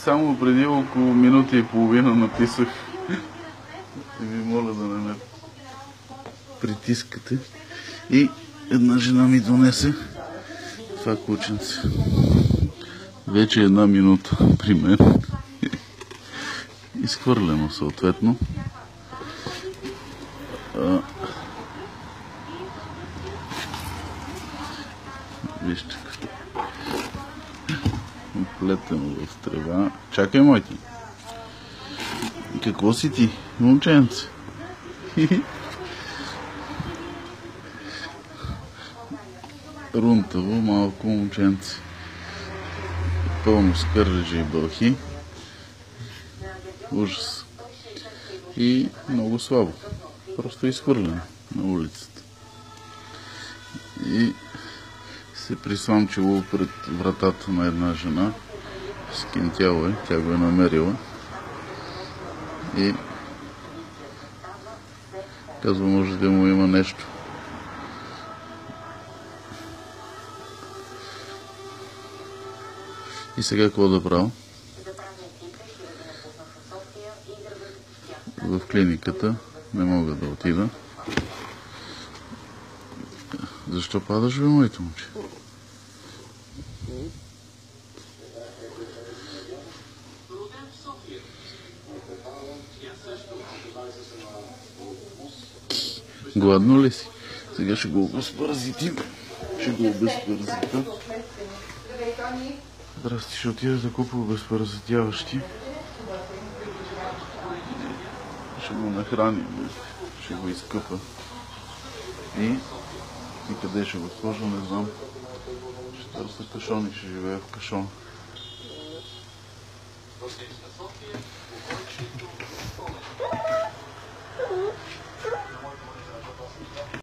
само преди около минута и половина написах и ви моля да не ме притискате. И една жена ми донесе това кученце. Вече една минута при мен. Изхвърлено съответно. Вижте какво. Плетено в трева. Чакай, майки. Какво си ти, момченце? Рунтаво малко момченце. Пълно с кърлежи и бълхи. Ужас. И много слабо. Просто изхвърлено на улицата. И се присламчило пред вратата на една жена. Скинтяло е, тя го е намерила. И казва, може да му има нещо. И сега какво да правя? В клиниката не мога да отида. Защо падаш, бе, моето момче? Гладно ли си? Сега ще го обезпаразитим. Здрасти, ще отида да купа обезпаразитяващи. Ще го нахраним, ще го изкъпа. И къде ще го сложа, не знам. Ще търся кашон и ще живея в кашон.